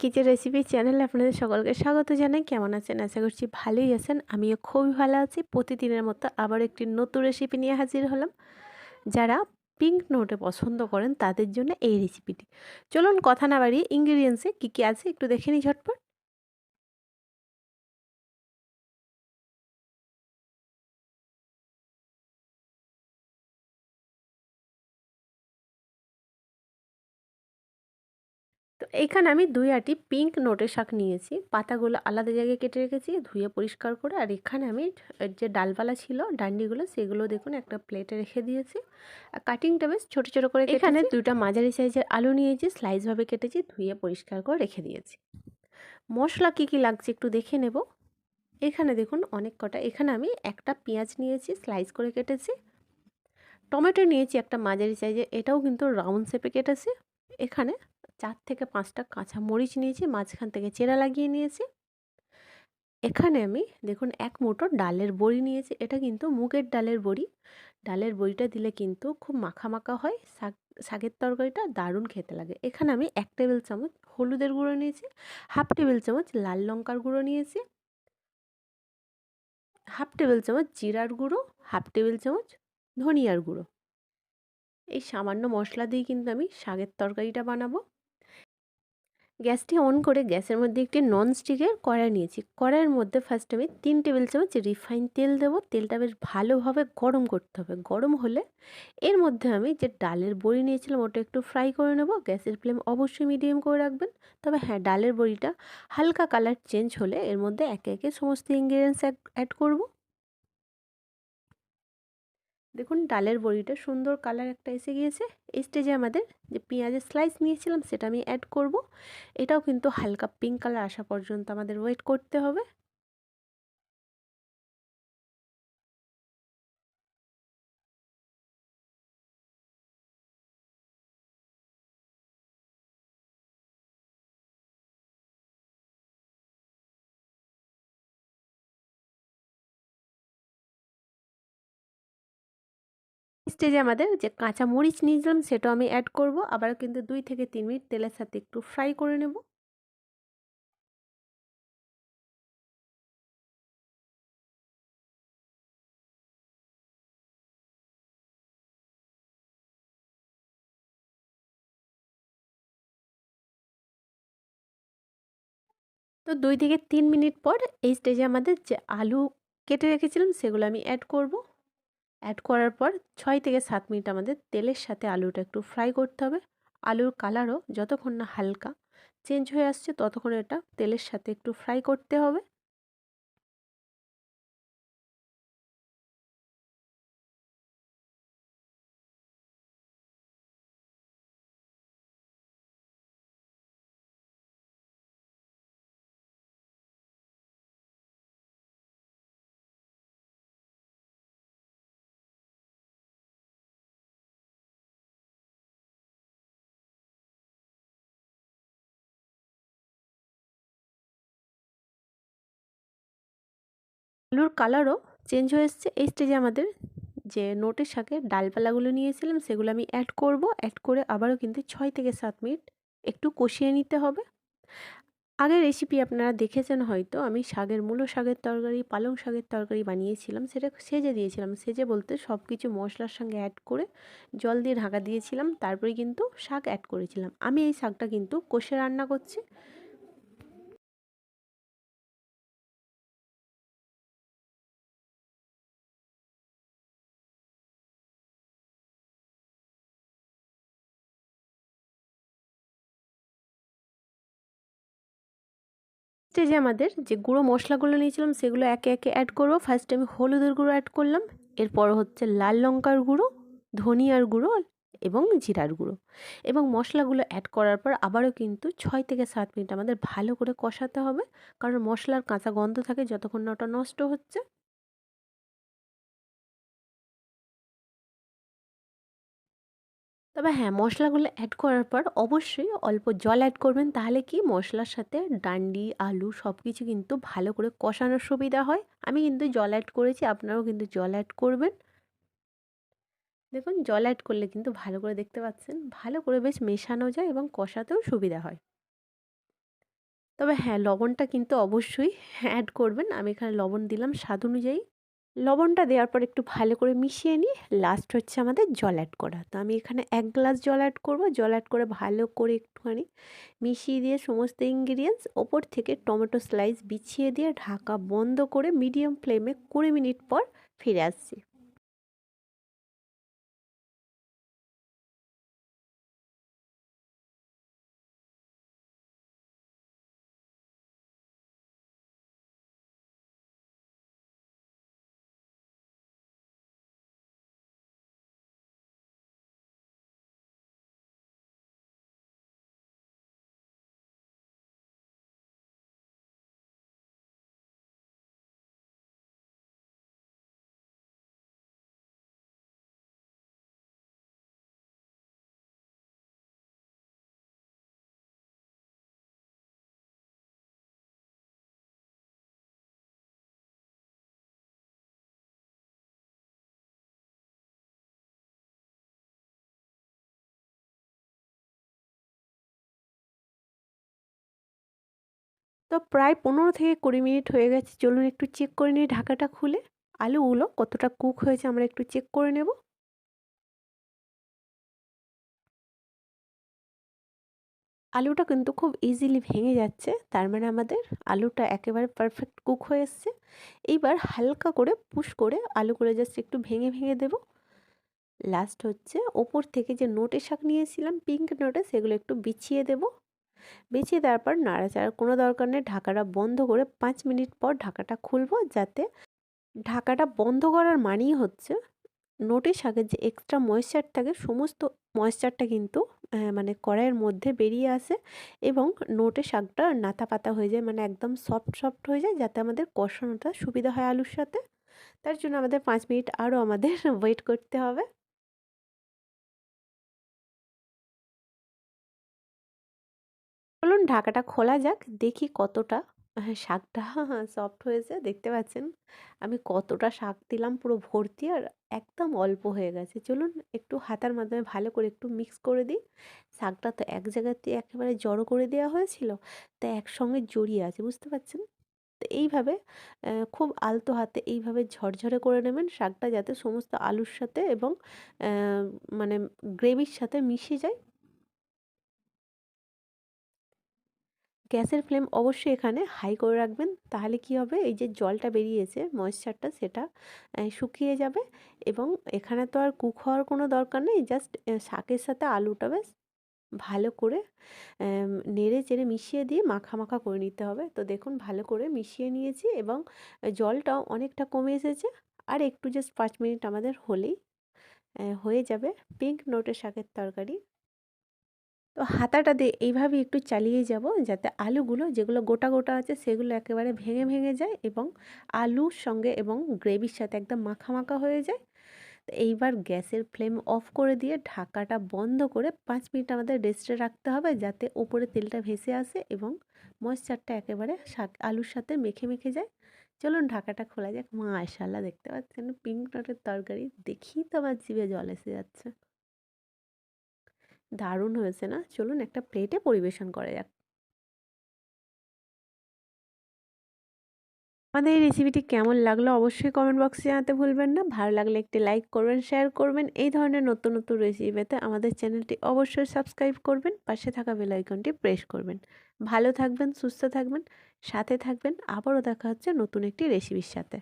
Kitchen recipe চ্যানেলে আপনাদের সকলকে স্বাগত জানাই। কেমন আছেন? আশা করছি ভালোই আছেন। আমিও খুবই ভালো আছি। প্রতিদিনের মতো আবার একটি নতুন রেসিপি নিয়ে হাজির হলাম। যারা পিঙ্ক নোটে পছন্দ করেন তাদের জন্য এই রেসিপিটি। চলুন কথা না বাড়িয়ে ইনগ্রিডিয়েন্টসে কী কী আছে একটু দেখে নিই ঝটপট। তো এইখানে আমি 2 আঁটি পিঙ্ক নোটের শাক নিয়েছি। পাতাগুলো আলাদা জায়গায় কেটে রেখেছি ধুয়ে পরিষ্কার করে। আর এখানে আমি যে ডালপালা ছিল ডান্ডিগুলো সেগুলো দেখুন একটা প্লেটে রেখে দিয়েছি। আর কাটিংটা বেশ ছোট ছোট করে কেটেছি। এখানে 2টা মাঝারি সাইজের আলু নিয়েছি, স্লাইসভাবে কেটেছি, ধুয়ে পরিষ্কার করে রেখে দিয়েছি। মশলা কি কি লাগছে একটু দেখে নেব। এখানে দেখুন অনেক কটা। এখানে আমি একটা পেঁয়াজ নিয়েছি, স্লাইস করে কেটেছি। টমেটো নিয়েছি একটা মাঝারি সাইজের, এটাও কিন্তু রাউন্ড শেপে কেটেছি। এখানে 4 থেকে 5টা কাঁচা মরিচ নিয়েছি, মাঝখান থেকে চেরা লাগিয়ে নিয়েছি। এখানে আমি দেখুন 1 মুঠো ডালের বড়ি নিয়েছি। এটা কিন্তু মুগের ডালের বড়ি। ডালের বড়িটা দিলে কিন্তু খুব মাখা মাখা হয়, শাকের তরকারিটা দারুণ খেতে লাগে। এখানে আমি 1 টেবিল চামচ হলুদের গুঁড়ো নিয়েছি, হাফ টেবিল চামচ লাল লঙ্কার গুঁড়ো নিয়েছি, হাফ টেবিল চামচ জিরার গুঁড়ো, হাফ টেবিল চামচ ধনিয়ার গুঁড়ো। এই সামান্য মশলা দিয়ে কিন্তু আমি শাকের তরকারিটা বানাবো। গ্যাসটি অন করে গ্যাসের মধ্যে একটি ননস্টিকের কড়াই নিয়েছি। কড়াইয়ের মধ্যে ফার্স্ট আমি 3 টেবিল চামচ রিফাইন তেল দেবো। তেলটা বেশ ভালোভাবে গরম করতে হবে। গরম হলে এর মধ্যে আমি যে ডালের বড়ি নিয়েছিলাম ওটা একটু ফ্রাই করে নেব। গ্যাসের ফ্লেম অবশ্যই মিডিয়াম করে রাখবেন। তবে হ্যাঁ, ডালের বড়িটা হালকা কালার চেঞ্জ হলে এর মধ্যে একে একে সমস্ত ইনগ্রিডিয়েন্টস অ্যাড করব। দেখুন ডালের বড়িটা সুন্দর কালার একটা এসে গিয়েছে। এই স্টেজে আমাদের যে পেঁয়াজের স্লাইস নিয়েছিলাম সেটা আমি অ্যাড করব। এটাও কিন্তু হালকা পিঙ্ক কালার আসা পর্যন্ত আমাদের ওয়েট করতে হবে। স্টেজে আমাদের যে কাঁচা মরিচ নিয়েছিলাম সেটাও আমি অ্যাড করব। আবারও কিন্তু 2 থেকে 3 মিনিট তেলের সাথে একটু ফ্রাই করে নেব। তো 2 থেকে 3 মিনিট পর এই স্টেজে আমাদের যে আলু কেটে রেখেছিলাম সেগুলো আমি অ্যাড করব। অ্যাড করার পর 6 থেকে 7 মিনিট আমাদের তেলের সাথে আলুটা একটু ফ্রাই করতে হবে। আলুর কালারও যতক্ষণ না হালকা চেঞ্জ হয়ে আসছে ততক্ষণ এটা তেলের সাথে একটু ফ্রাই করতে হবে। আলুর কালারও চেঞ্জ হয়ে এসছে। এই স্টেজে আমাদের যে নোটের শাকের ডালপালাগুলো নিয়েছিলাম সেগুলো আমি অ্যাড করব। অ্যাড করে আবারও কিন্তু 6 থেকে 7 মিনিট একটু কষিয়ে নিতে হবে। আগের রেসিপি আপনারা দেখেছেন হয়তো, আমি মূলো শাকের তরকারি, পালং শাকের তরকারি বানিয়েছিলাম। সেটা সেজে দিয়েছিলাম। সেজে বলতে সব কিছু মশলার সঙ্গে অ্যাড করে জল দিয়ে ঢাকা দিয়েছিলাম। তারপরে কিন্তু শাক অ্যাড করেছিলাম। আমি এই শাকটা কিন্তু কষে রান্না করছি। স্টেজে আমাদের যে গুঁড়ো মশলাগুলো নিয়েছিলাম সেগুলো একে একে অ্যাড করবো। ফার্স্টে আমি হলুদের গুঁড়ো অ্যাড করলাম, এরপর হচ্ছে লাল লঙ্কার গুঁড়ো, ধনিয়ার গুঁড়ো এবং জিরার গুঁড়ো। এবং মশলাগুলো অ্যাড করার পর আবারও কিন্তু 6 থেকে 7 মিনিট আমাদের ভালো করে কষাতে হবে, কারণ মশলার কাঁচা গন্ধ থাকে যতক্ষণ না ওটা নষ্ট হচ্ছে। তবে হ্যাঁ, মশলাগুলো অ্যাড করার পর অবশ্যই অল্প জল অ্যাড করবেন, তাহলে কি মশলার সাথে ডান্ডি, আলু সব কিছু কিন্তু ভালো করে কষানোর সুবিধা হয়। আমি কিন্তু জল অ্যাড করেছি, আপনারাও কিন্তু জল অ্যাড করবেন। দেখুন জল অ্যাড করলে কিন্তু ভালো করে দেখতে পাচ্ছেন, ভালো করে বেশ মেশানো যায় এবং কষাতেও সুবিধা হয়। তবে হ্যাঁ, লবণটা কিন্তু অবশ্যই অ্যাড করবেন। আমি এখানে লবণ দিলাম স্বাদ অনুযায়ী। লবণটা দেওয়ার পর একটু ভালো করে মিশিয়ে নিয়ে লাস্ট হচ্ছে আমাদের জল অ্যাড করা। তো আমি এখানে ১ গ্লাস জল অ্যাড করব। জল অ্যাড করে ভালো করে একটুখানি মিশিয়ে দিয়ে সমস্ত ইনগ্রিডিয়েন্টস ওপর থেকে টমেটো স্লাইস বিছিয়ে দিয়ে ঢাকা বন্ধ করে মিডিয়াম ফ্লেমে ২০ মিনিট পর ফিরে আসছি। তো প্রায় ১৫ থেকে ২০ মিনিট হয়ে গেছে। চলুন একটু চেক করে নিই ঢাকাটা খুলে। আলুগুলো কতটা কুক হয়েছে আমরা একটু চেক করে নেব। আলুটা কিন্তু খুব ইজিলি ভেঙে যাচ্ছে। তার মানে আমাদের আলুটা একেবারে পারফেক্ট কুক হয়ে এসছে। এইবার হালকা করে পুশ করে আলুগুলো জাস্ট একটু ভেঙে, ভেঙে দেব। লাস্ট হচ্ছে ওপর থেকে যে নোটে শাক নিয়েছিলাম পিঙ্ক নোটে সেগুলো একটু বিছিয়ে দেব। বিছিয়ে দেওয়ার পর নাড়াচাড়ার কোনো দরকার নেই। ঢাকাটা বন্ধ করে ৫ মিনিট পর ঢাকাটা খুলবো যাতে ঢাকাটা বন্ধ করার মানেই হচ্ছে নোটে শাকের যে এক্সট্রা ময়েশ্চার থাকে সমস্ত ময়েশ্চারটা কিন্তু মানে কড়াইয়ের মধ্যে বেরিয়ে আসে এবং নোটে শাকটা নাতা পাতা হয়ে যায় মানে একদম সফট সফট হয়ে যায় যাতে আমাদের কষানোটা সুবিধা হয় আলুর সাথে। তার জন্য আমাদের ৫ মিনিট আরও আমাদের ওয়েট করতে হবে। চলুন ঢাকাটা খোলা যাক দেখি কতটা শাকটা সফট হয়েছে দেখতে পাচ্ছেন আমি কতটা শাক দিলাম পুরো ভর্তি আর একদম অল্প হয়ে গেছে। চলুন একটু হাতার মাধ্যমে ভালো করে একটু মিক্স করে দিই। শাকটা তো এক জায়গাতে একেবারে জড়ো করে দেওয়া হয়েছিল তা একসঙ্গে জড়িয়ে আছে বুঝতে পারছেন। তো এইভাবে খুব আলতো হাতে এইভাবে ঝরঝরে করে নেবেন শাকটা যাতে সমস্ত আলুর সাথে এবং মানে গ্রেভির সাথে মিশে যায়। গ্যাসের ফ্লেম অবশ্যই এখানে হাই করে রাখবেন তাহলে কি হবে এই যে জলটা বেরিয়েছে ময়েশ্চারটা সেটা শুকিয়ে যাবে এবং এখানে তো আর কুক হওয়ার কোনো দরকার নেই জাস্ট শাকের সাথে আলুটা বেশ ভালো করে নেড়ে চেড়ে মিশিয়ে দিয়ে মাখা মাখা করে নিতে হবে। তো দেখুন ভালো করে মিশিয়ে নিয়েছি এবং জলটাও অনেকটা কমে এসেছে। আর একটু জাস্ট ৫ মিনিট আমাদের হলেই হয়ে যাবে পিঙ্ক নোটে শাকের তরকারি। তো হাতাটা দিয়ে এইভাবে একটু চালিয়ে যাব যাতে আলুগুলো যেগুলো গোটা গোটা আছে সেগুলো একেবারে ভেঙে ভেঙে যায় এবং আলুর সঙ্গে এবং গ্রেভির সাথে একদম মাখা মাখা হয়ে যায়। তো এইবার গ্যাসের ফ্লেম অফ করে দিয়ে ঢাকাটা বন্ধ করে ৫ মিনিট আমাদের রেস্টে রাখতে হবে যাতে ওপরে তেলটা ভেসে আসে এবং ময়েশ্চারটা একেবারে শাক আলুর সাথে মেখে মেখে যায়। চলুন ঢাকাটা খোলা যাক। মাশাআল্লাহ দেখতে পাচ্ছেন পিঙ্ক নটের তরকারি দেখেই তো আমার জিভে জল এসে যাচ্ছে। দারুণ হয়েছে না? চলুন একটা প্লেটে পরিবেশন করা যাক। আমাদের এই রেসিপিটি কেমন লাগলো অবশ্যই কমেন্ট বক্সে জানাতে ভুলবেন না। ভালো লাগলে একটি লাইক করবেন, শেয়ার করবেন। এই ধরনের নতুন, নতুন রেসিপি পেতে আমাদের চ্যানেলটি অবশ্যই সাবস্ক্রাইব করবেন। পাশে থাকা বেল আইকনটি প্রেস করবেন। ভালো থাকবেন, সুস্থ থাকবেন, সাথে থাকবেন। আবারও দেখা হচ্ছে নতুন একটি রেসিপির সাথে।